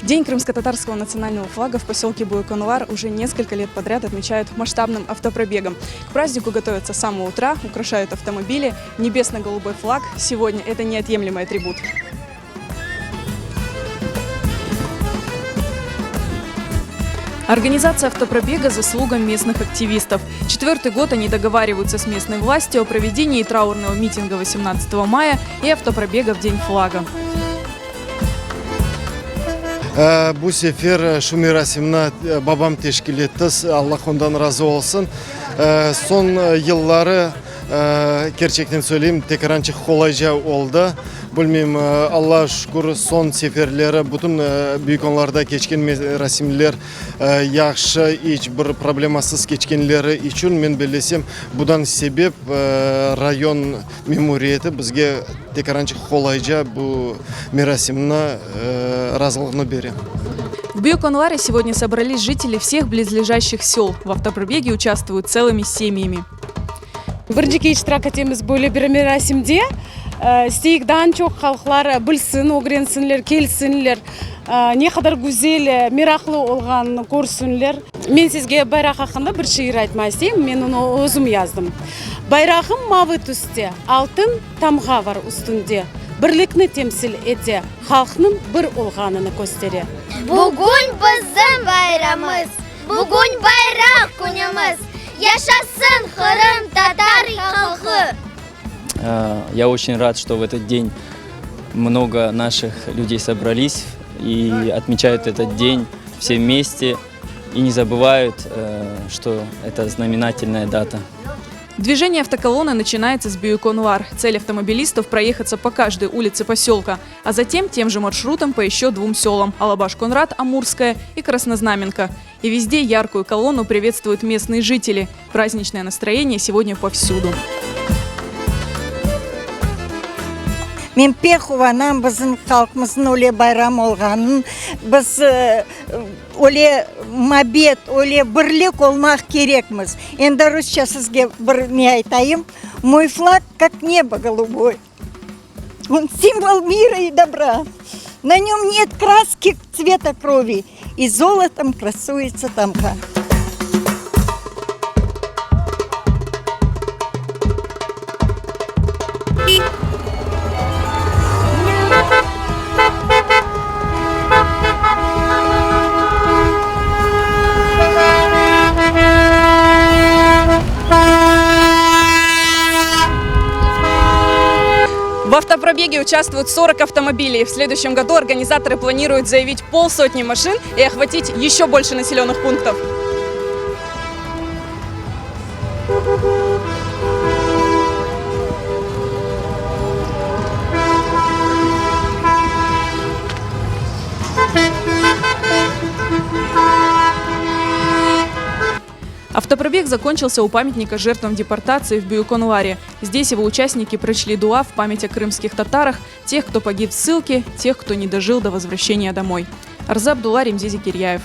День крымско-татарского национального флага в поселке Буйконуар уже несколько лет подряд отмечают масштабным автопробегом. К празднику готовятся с самого утра, украшают автомобили. Небесно-голубой флаг сегодня – это неотъемлемый атрибут. Организация автопробега – заслуга местных активистов. 4-й год они договариваются с местной властью о проведении траурного митинга 18 мая и автопробега в День флага. Bu sefer şu merasimne babam teşkil etti. Allah ondan razı olsun. Son yılları gerçekten söyleyeyim tekrar kolayca oldu. Bilmem Allah şükür son seferleri bütün büyükonlarda geçken merasimler yaxşı hiç bir problemasız geçkenleri için ben bilesem bundan sebep rayon memuriyeti bizge tekrar kolayca bu merasimne razılığını verir. В Буйконуаре сегодня собрались жители всех близлежащих сел. В автопробеге участвуют целыми семьями. Бірінші иштирак етеміз бөле бір мерасимде. Стейгдан çok халықлар білсін, огренсінлер, келсінлер, не қадар güzel, мирақлы олған көрсінлер. Мен сізге байрақ хақында бір шиыр айтма істеймін, мен оны өзім яздым. Байрағым мавы түсте, алтын тамға бар үстінде. Бірлікні темсіл ете, халқының бір олғанını көстере. Bugün bizim bayramımız, bugün bayrak günümüz. Yaşasın Kırım татар халқы! Я очень рад, что в этот день много наших людей собрались и отмечают этот день все вместе и не забывают, что это знаменательная дата. Движение автоколонны начинается с Буйконуар. Цель автомобилистов – проехаться по каждой улице поселка, а затем тем же маршрутом по еще двум селам – Алабаш-Конрад, Амурская и Краснознаменка. И везде яркую колонну приветствуют местные жители. Праздничное настроение сегодня повсюду. Мен пек қуанам біздің халқымыздың оле байрам олғанын, біз оле мабет, оле бірлік олмақ керекміз. Енді русша сізге бір не айтайым. Мой флаг как небо голубой. Он символ мира и добра. На нем нет краски цвета крови, и золотом красуется тамга. В автопробеге участвуют 40 автомобилей. В следующем году организаторы планируют заявить 50 машин и охватить еще больше населенных пунктов. Автопробег закончился у памятника жертвам депортации в Буйконуаре. Здесь его участники прочли дуа в память о крымских татарах, тех, кто погиб в ссылке, тех, кто не дожил до возвращения домой. Арза Абдулла, Ремзи Зикирьяев.